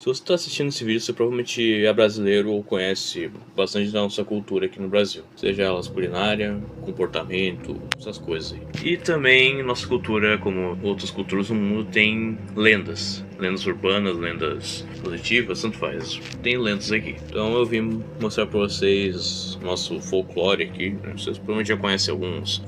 Se você está assistindo esse vídeo, você provavelmente é brasileiro ou conhece bastante da nossa cultura aqui no Brasil. Seja elas culinária, comportamento, essas coisas aí. E também nossa cultura, como outras culturas do mundo, tem lendas. Lendas urbanas, lendas positivas, tanto faz. Tem lendas aqui. Então eu vim mostrar pra vocês nosso folclore aqui. Vocês provavelmente já conhecem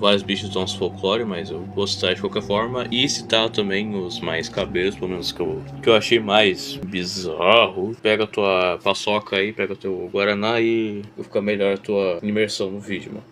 vários bichos do nosso folclore, mas eu vou citar de qualquer forma. E citar também os mais cabeiros, pelo menos que eu achei mais bizarro. Pega a tua paçoca aí, pega o teu guaraná e vai ficar melhor a tua imersão no vídeo, mano.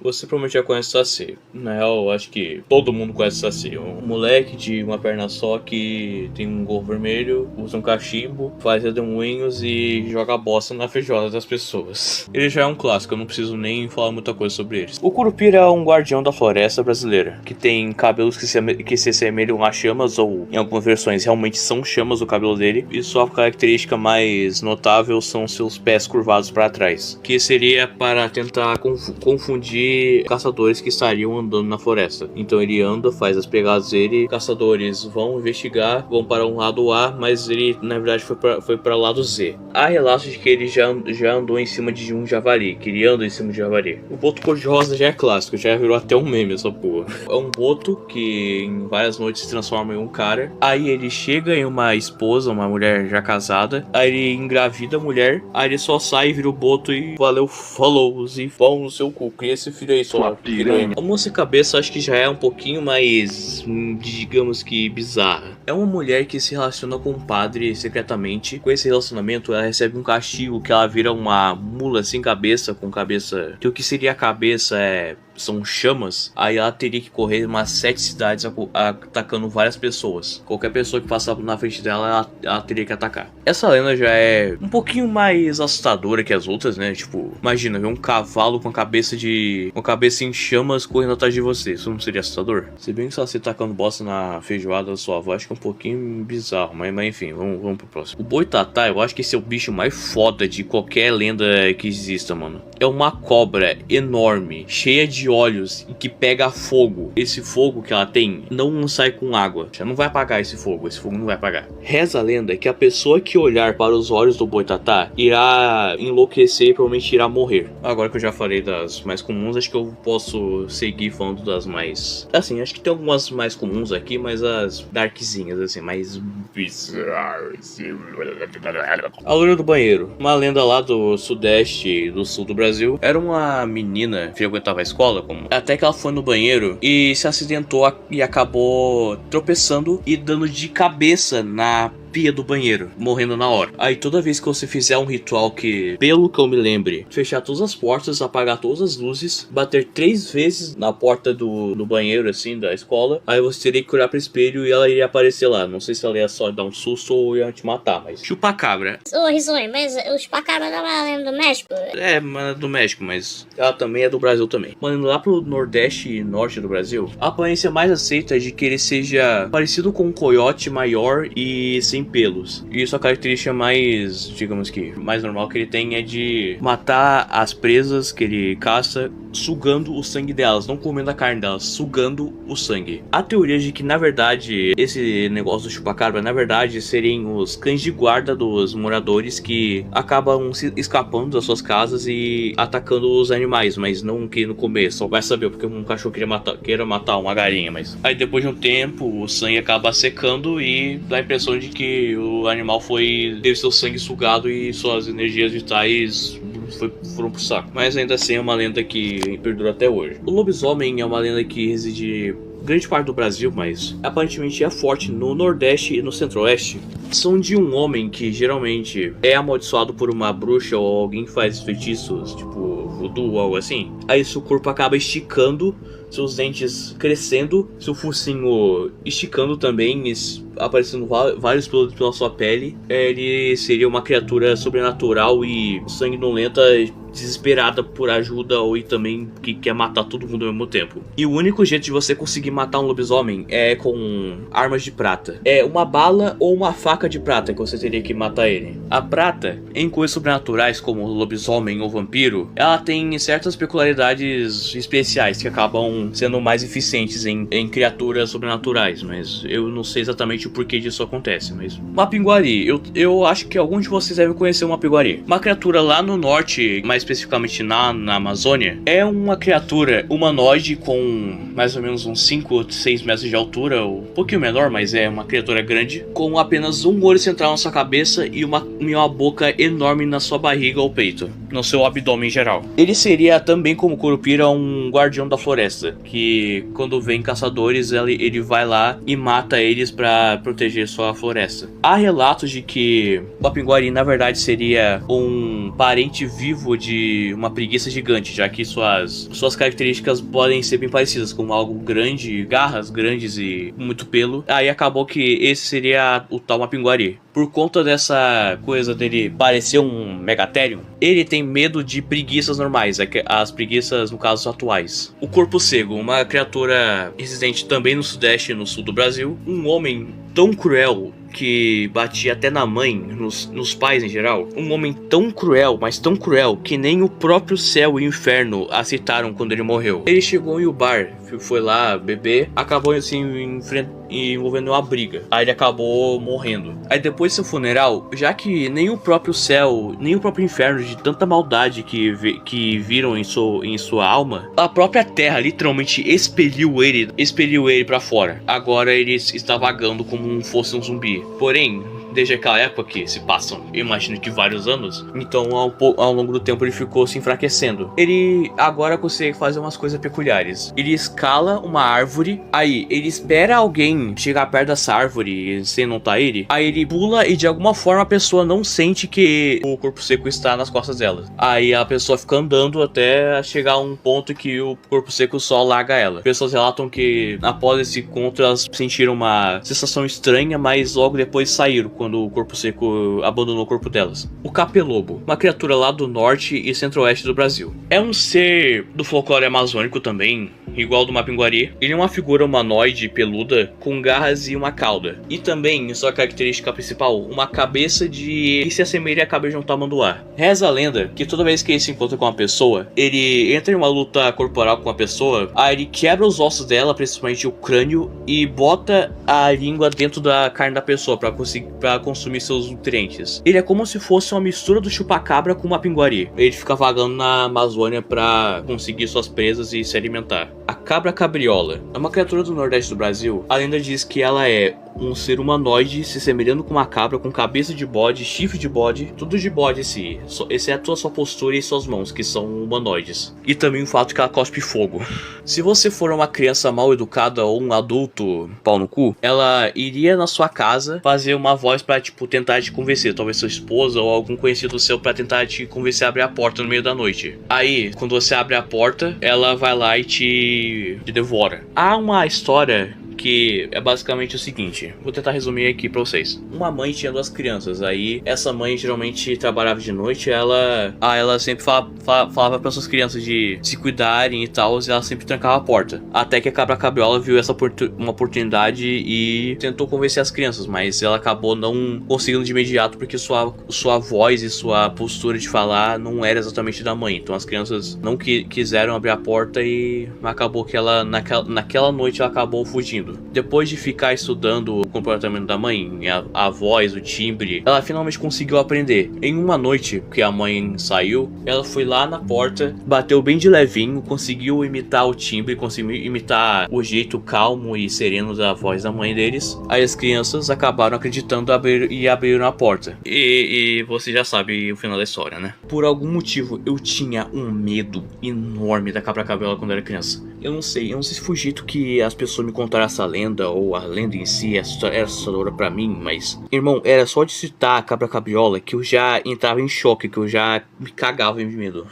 Você provavelmente já conhece o Saci. Na real, eu acho que todo mundo conhece o Saci. Um moleque de uma perna só que tem um gorro vermelho, usa um cachimbo, faz redemoinhos e joga bosta na feijoada das pessoas. Ele já é um clássico, eu não preciso nem falar muita coisa sobre eles. O Curupira é um guardião da floresta brasileira, que tem cabelos que se assemelham a chamas, ou em algumas versões realmente são chamas o cabelo dele. E sua característica mais notável são seus pés curvados para trás, que seria para tentar confundir caçadores que estariam andando na floresta. Então ele anda, faz as pegadas dele, caçadores vão investigar, vão para um lado A, mas ele na verdade foi para o lado Z. Há relatos de que ele já andou em cima de um javali, que ele anda em cima de javali. O boto cor-de-rosa já é clássico, já virou até um meme essa porra. É um boto que em várias noites se transforma em um cara, aí ele chega em uma esposa, uma mulher já casada, aí ele engravida a mulher, aí ele só sai e vira o boto e valeu, falou, e pão no seu cu, cria esse filho aí, só piranha. A moça cabeça acho que já é um pouquinho mais, digamos que bizarra. É uma mulher que se relaciona com um padre secretamente. Com esse relacionamento ela recebe um castigo, que ela vira uma mula sem cabeça, com cabeça, que o que seria a cabeça são chamas. Aí ela teria que correr umas 7 cidades atacando várias pessoas. Qualquer pessoa que passar na frente dela, ela teria que atacar. Essa lenda já é um pouquinho mais assustadora que as outras, né? Tipo, imagina ver um cavalo com a cabeça em chamas correndo atrás de você. Isso não seria assustador? Se bem que você tacando bosta na feijoada da sua avó, acho que é um pouquinho bizarro. Mas enfim, vamos pro próximo. O boitatá, eu acho que esse é o bicho mais foda de qualquer lenda que exista, mano. É uma cobra enorme, cheia de olhos e que pega fogo. Esse fogo que ela tem não sai com água. Já não vai apagar esse fogo não vai apagar. Reza a lenda que a pessoa que olhar para os olhos do boitatá irá enlouquecer e provavelmente irá morrer. Agora que eu já falei das mais comuns, acho que eu posso seguir falando das mais... Assim, acho que tem algumas mais comuns aqui, mas as darkzinhas, assim, mais bizarras. A loira do banheiro. Uma lenda lá do sudeste e do sul do Brasil. Era uma menina que frequentava a escola, até que ela foi no banheiro e se acidentou e acabou tropeçando e dando de cabeça na pia do banheiro, morrendo na hora. Aí toda vez que você fizer um ritual que, pelo que eu me lembre, fechar todas as portas, apagar todas as luzes, bater 3 vezes na porta do banheiro, assim, da escola, aí você teria que olhar pro espelho e ela iria aparecer lá. Não sei se ela ia só dar um susto ou ia te matar, mas... Chupacabra. Ô, Risonho, mas o chupacabra não é lenda do México? É, mas é do México, mas ela também é do Brasil também. Mano, lá pro nordeste e norte do Brasil, a aparência mais aceita é de que ele seja parecido com um coiote maior e sem pelos. E sua característica mais, digamos que, mais normal que ele tem é de matar as presas que ele caça sugando o sangue delas, não comendo a carne delas, sugando o sangue. A teoria de que, na verdade, esse negócio do chupacabra, na verdade, seriam os cães de guarda dos moradores que acabam se escapando das suas casas e atacando os animais, mas não querendo comer, só vai saber porque um cachorro queira matar uma galinha, mas... Aí depois de um tempo, o sangue acaba secando e dá a impressão de que o animal teve seu sangue sugado e suas energias vitais foram pro saco. Mas ainda assim é uma lenda que perdura até hoje. O lobisomem é uma lenda que reside grande parte do Brasil, mas aparentemente é forte no Nordeste e no Centro-Oeste. São de um homem que geralmente é amaldiçoado por uma bruxa ou alguém que faz feitiços, tipo voodoo ou algo assim. Aí seu corpo acaba esticando, seus dentes crescendo, seu focinho esticando também, aparecendo vários pelos pela sua pele. Ele seria uma criatura sobrenatural e sanguinolenta, desesperada por ajuda ou também que quer matar todo mundo ao mesmo tempo. E o único jeito de você conseguir matar um lobisomem é com armas de prata. É uma bala ou uma faca de prata que você teria que matar ele. A prata, em coisas sobrenaturais como lobisomem ou vampiro, ela tem certas peculiaridades propriedades especiais que acabam sendo mais eficientes em criaturas sobrenaturais, mas eu não sei exatamente o porquê disso acontece. Mas Mapinguari, eu acho que alguns de vocês devem conhecer o Mapinguari. Uma criatura lá no norte, mais especificamente na Amazônia, é uma criatura humanoide com mais ou menos uns 5 ou 6 metros de altura, um pouquinho menor, mas é uma criatura grande, com apenas um olho central na sua cabeça e uma boca enorme na sua barriga ou peito, no seu abdômen em geral. Ele seria também, como Curupira, um guardião da floresta, que quando vem caçadores, ele vai lá e mata eles para proteger sua floresta. Há relatos de que o Mapinguari, na verdade, seria um parente vivo de uma preguiça gigante, já que suas características podem ser bem parecidas, como algo grande, garras grandes e muito pelo. Aí acabou que esse seria o tal Mapinguari. Por conta dessa coisa dele parecer um Megatherium, ele tem medo de preguiças normais, as preguiças no caso atuais. O Corpo Cego, uma criatura residente também no sudeste e no sul do Brasil, um homem tão cruel que batia até na mãe, nos pais em geral. Um homem tão cruel, mas tão cruel, que nem o próprio céu e o inferno aceitaram quando ele morreu. Ele chegou em Ubar, foi lá beber, acabou assim envolvendo uma briga. Aí ele acabou morrendo. Aí depois do seu funeral, já que nem o próprio céu, nem o próprio inferno, de tanta maldade que viram em sua alma, a própria terra literalmente expeliu ele pra fora. Agora ele está vagando como fosse um zumbi. Porém, desde aquela época, que se passam, eu imagino que vários anos, então ao longo do tempo ele ficou se enfraquecendo. Ele agora consegue fazer umas coisas peculiares. Ele escala uma árvore, aí ele espera alguém chegar perto dessa árvore sem notar ele, aí ele pula e de alguma forma a pessoa não sente que o corpo seco está nas costas dela. Aí a pessoa fica andando até chegar a um ponto que o corpo seco só larga ela. Pessoas relatam que após esse encontro elas sentiram uma sensação estranha, mas logo depois saíram quando o corpo seco abandonou o corpo delas. O Capelobo, uma criatura lá do norte e centro-oeste do Brasil. É um ser do folclore amazônico também, igual do Mapinguari. Ele é uma figura humanoide peluda com garras e uma cauda. E também, sua característica principal, uma cabeça que se assemelha à cabeça de um tamanduá. Reza a lenda que toda vez que ele se encontra com uma pessoa, ele entra em uma luta corporal com a pessoa, aí ele quebra os ossos dela, principalmente o crânio, e bota a língua dentro da carne da pessoa para consumir seus nutrientes. Ele é como se fosse uma mistura do chupacabra com o Mapinguari. Ele fica vagando na Amazônia para conseguir suas presas e se alimentar. A cabra cabriola é uma criatura do nordeste do Brasil. A lenda diz que ela é um ser humanoide se semelhando com uma cabra, com cabeça de bode, chifre de bode, tudo de bode em si, exceto a sua postura e suas mãos, que são humanoides. E também o fato que ela cospe fogo. Se você for uma criança mal educada ou um adulto pau no cu, ela iria na sua casa fazer uma voz pra, tentar te convencer, talvez sua esposa ou algum conhecido seu, pra tentar te convencer a abrir a porta no meio da noite. Aí, quando você abre a porta, ela vai lá e te devora. Há uma história que é basicamente o seguinte, vou tentar resumir aqui pra vocês. Uma mãe tinha 2 crianças, aí essa mãe geralmente trabalhava de noite, ela sempre falava para suas crianças de se cuidarem e tal, e ela sempre trancava a porta. Até que a cabra cabriola viu uma oportunidade e tentou convencer as crianças, mas ela acabou não conseguindo de imediato porque sua voz e sua postura de falar não era exatamente da mãe. Então as crianças não quiseram abrir a porta e acabou que ela naquela noite ela acabou fugindo. Depois de ficar estudando o comportamento da mãe, a voz, o timbre, ela finalmente conseguiu aprender. Em uma noite que a mãe saiu, ela foi lá na porta, bateu bem de levinho, conseguiu imitar o timbre, conseguiu imitar o jeito calmo e sereno da voz da mãe deles. Aí as crianças acabaram acreditando e abriram a porta. E você já sabe o final da história, né? Por algum motivo eu tinha um medo enorme da cabra cabriola quando era criança. Eu não sei se foi o jeito que as pessoas me contaram essa lenda, ou a lenda em si era assustadora pra mim, mas, irmão, era só de citar a cabra cabriola que eu já entrava em choque, que eu já me cagava de medo.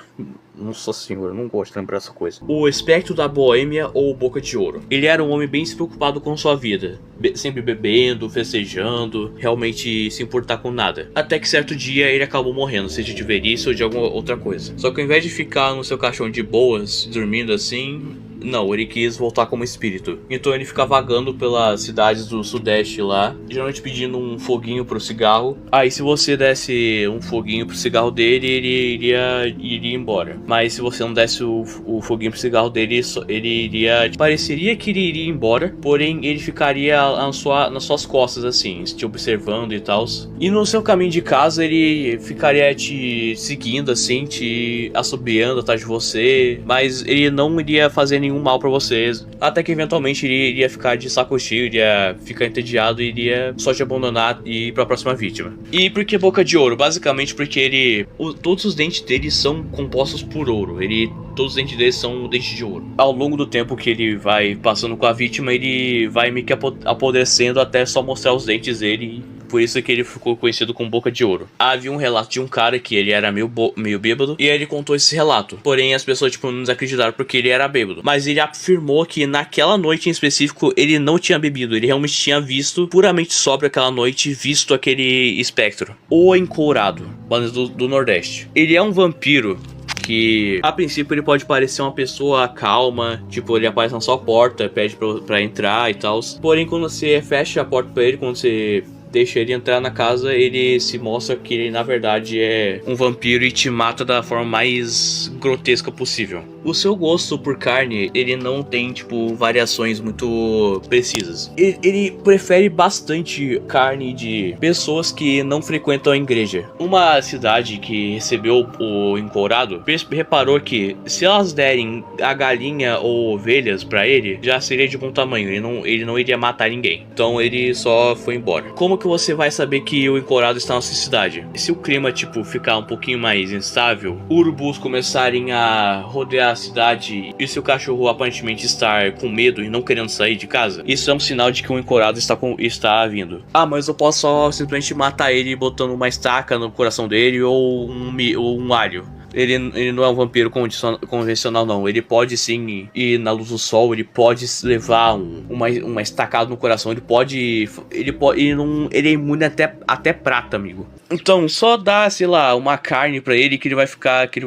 Nossa senhora, não gosto de lembrar essa coisa. O espectro da Boêmia ou Boca de Ouro. Ele era um homem bem despreocupado com sua vida, sempre bebendo, festejando, realmente se importar com nada. Até que certo dia ele acabou morrendo, seja de velhice ou de alguma outra coisa. Só que ao invés de ficar no seu caixão de boas, dormindo assim, não, ele quis voltar como espírito. Então ele fica vagando pelas cidades do sudeste lá, geralmente pedindo um foguinho pro cigarro. Aí se você desse um foguinho pro cigarro dele, ele iria embora. mas se você não desse o foguinho pro cigarro dele, ele iria... Pareceria que ele iria embora, porém ele ficaria nas suas costas, assim, te observando e tal. E no seu caminho de casa, ele ficaria te seguindo, assim, te assobiando atrás de você, mas ele não iria fazer nenhum mal pra vocês, até que eventualmente ele iria ficar de saco cheio, iria ficar entediado e iria só te abandonar e ir pra próxima vítima. E por que boca de ouro? Basicamente porque todos os dentes dele são compostos por ouro, todos os dentes dele são dentes de ouro. Ao longo do tempo que ele vai passando com a vítima, ele vai meio que apodrecendo até só mostrar os dentes dele. Por isso que ele ficou conhecido como Boca de Ouro. Havia um relato de um cara que ele era meio bêbado, e aí ele contou esse relato. Porém, as pessoas, não desacreditaram porque ele era bêbado. Mas ele afirmou que naquela noite em específico, ele não tinha bebido. Ele realmente tinha visto, puramente sóbrio aquela noite, visto aquele espectro. O Encourado, banda do Nordeste. Ele é um vampiro que, a princípio, ele pode parecer uma pessoa calma, ele aparece na sua porta, pede pra entrar e tal. Porém, quando você fecha a porta pra ele, quando você deixa ele entrar na casa, ele se mostra que ele na verdade é um vampiro e te mata da forma mais grotesca possível. O seu gosto por carne, ele não tem variações muito precisas. Ele prefere bastante carne de pessoas que não frequentam a igreja. Uma cidade que recebeu o Encourado reparou que se elas derem a galinha ou ovelhas pra ele, já seria de bom tamanho. Ele não iria matar ninguém. Então ele só foi embora. Como que você vai saber que o Encourado está na sua cidade? Se o clima ficar um pouquinho mais instável, urubus começarem a rodear a cidade e se o cachorro aparentemente estar com medo e não querendo sair de casa, isso é um sinal de que o Encourado está vindo. Ah, mas eu posso só simplesmente matar ele botando uma estaca no coração dele ou um alho. Ele não é um vampiro convencional, não. Ele pode sim ir na luz do sol, ele pode levar uma estacada no coração, ele é imune até prata, amigo. Então, só dá, uma carne pra ele que ele vai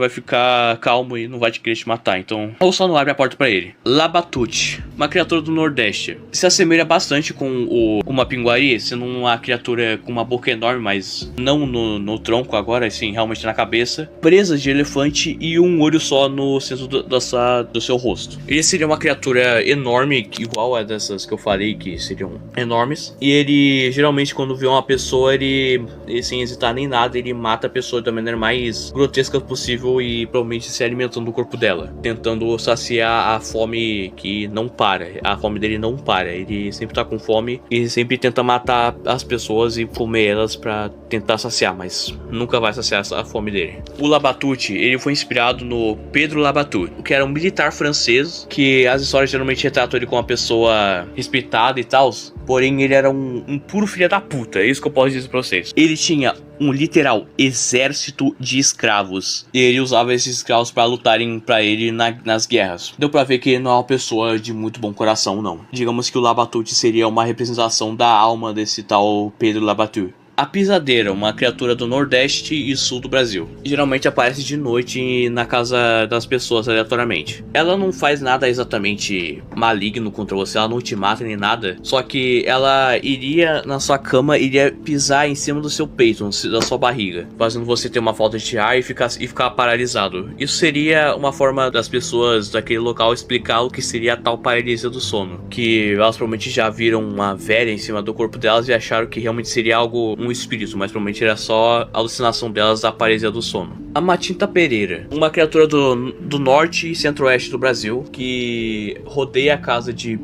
ficar calmo e não vai querer te matar. Então, ou só não abre a porta pra ele. Labatute, uma criatura do Nordeste. Se assemelha bastante com uma pinguari, sendo uma criatura com uma boca enorme, mas não no tronco agora, sim, realmente na cabeça. Presas de elefante e um olho só no centro do seu rosto. Ele seria uma criatura enorme, igual a dessas que eu falei, que seriam enormes. E ele, geralmente, quando vê uma pessoa, ele sem hesitar nem nada, ele mata a pessoa da maneira mais grotesca possível e provavelmente se alimentando do corpo dela, tentando saciar a fome que não para. A fome dele não para, ele sempre tá com fome e sempre tenta matar as pessoas e comer elas pra tentar saciar, mas nunca vai saciar a fome dele. O Labatute, ele foi inspirado no Pedro Labatut, que era um militar francês, que as histórias geralmente retratam ele como uma pessoa respeitada e tal, porém ele era um puro filho da puta, é isso que eu posso dizer pra vocês. Ele tinha um literal exército de escravos, e ele usava esses escravos para lutarem para ele nas guerras. Deu pra ver que ele não é uma pessoa de muito bom coração, não. Digamos que o Labatut seria uma representação da alma desse tal Pedro Labatut. A pisadeira, uma criatura do Nordeste e Sul do Brasil. Geralmente aparece de noite na casa das pessoas aleatoriamente. Ela não faz nada exatamente maligno contra você, ela não te mata nem nada. Só que ela iria na sua cama, iria pisar em cima do seu peito, da sua barriga, fazendo você ter uma falta de ar e ficar paralisado. Isso seria uma forma das pessoas daquele local explicar o que seria a tal paralisia do sono. Que elas provavelmente já viram uma velha em cima do corpo delas e acharam que realmente seria algo, um espírito, mas provavelmente era só a alucinação delas da paralisia do sono. A Matinta Pereira, uma criatura do norte e centro-oeste do Brasil, que rodeia a casa de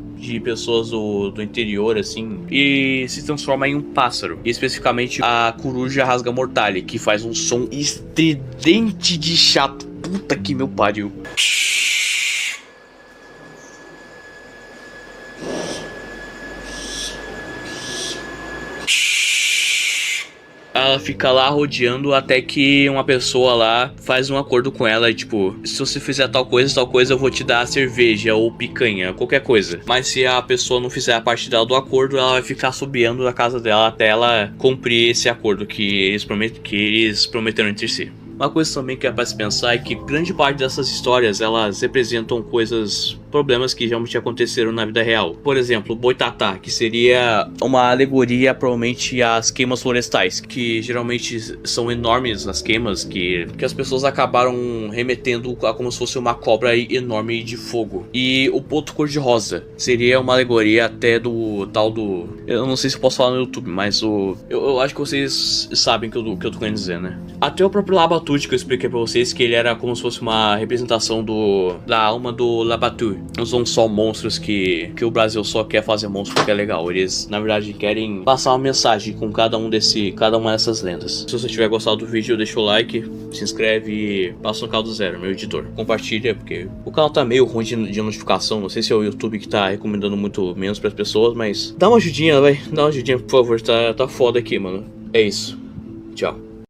pessoas do interior, assim, e se transforma em um pássaro, e especificamente a coruja rasga-mortalha, que faz um som estridente de chato. Puta que meu pariu. Ela fica lá rodeando até que uma pessoa lá faz um acordo com ela, se você fizer tal coisa, eu vou te dar cerveja ou picanha, qualquer coisa. Mas se a pessoa não fizer a parte dela do acordo, ela vai ficar subiando da casa dela até ela cumprir esse acordo que eles prometeram entre si. Uma coisa também que é para se pensar é que grande parte dessas histórias, elas representam coisas problemas que geralmente aconteceram na vida real. Por exemplo, o Boitatá, que seria uma alegoria provavelmente às queimas florestais, que geralmente são enormes as queimas, que as pessoas acabaram remetendo a como se fosse uma cobra enorme de fogo. E o Boto Cor-de-Rosa seria uma alegoria até do tal do... Eu não sei se eu posso falar no YouTube, mas eu acho que vocês sabem o que eu tô querendo dizer, né? Até o próprio Labatut, que eu expliquei pra vocês, que ele era como se fosse uma representação da alma do Labatut. Não são só monstros que o Brasil só quer fazer monstros porque é legal. Eles, na verdade, querem passar uma mensagem com cada uma dessas lendas. Se você tiver gostado do vídeo, deixa o like, se inscreve e passa no canal do Zero, meu editor. Compartilha, porque o canal tá meio ruim de notificação. Não sei se é o YouTube que tá recomendando muito menos pras pessoas, mas dá uma ajudinha, vai. Dá uma ajudinha, por favor. Tá foda aqui, mano. É isso. Tchau.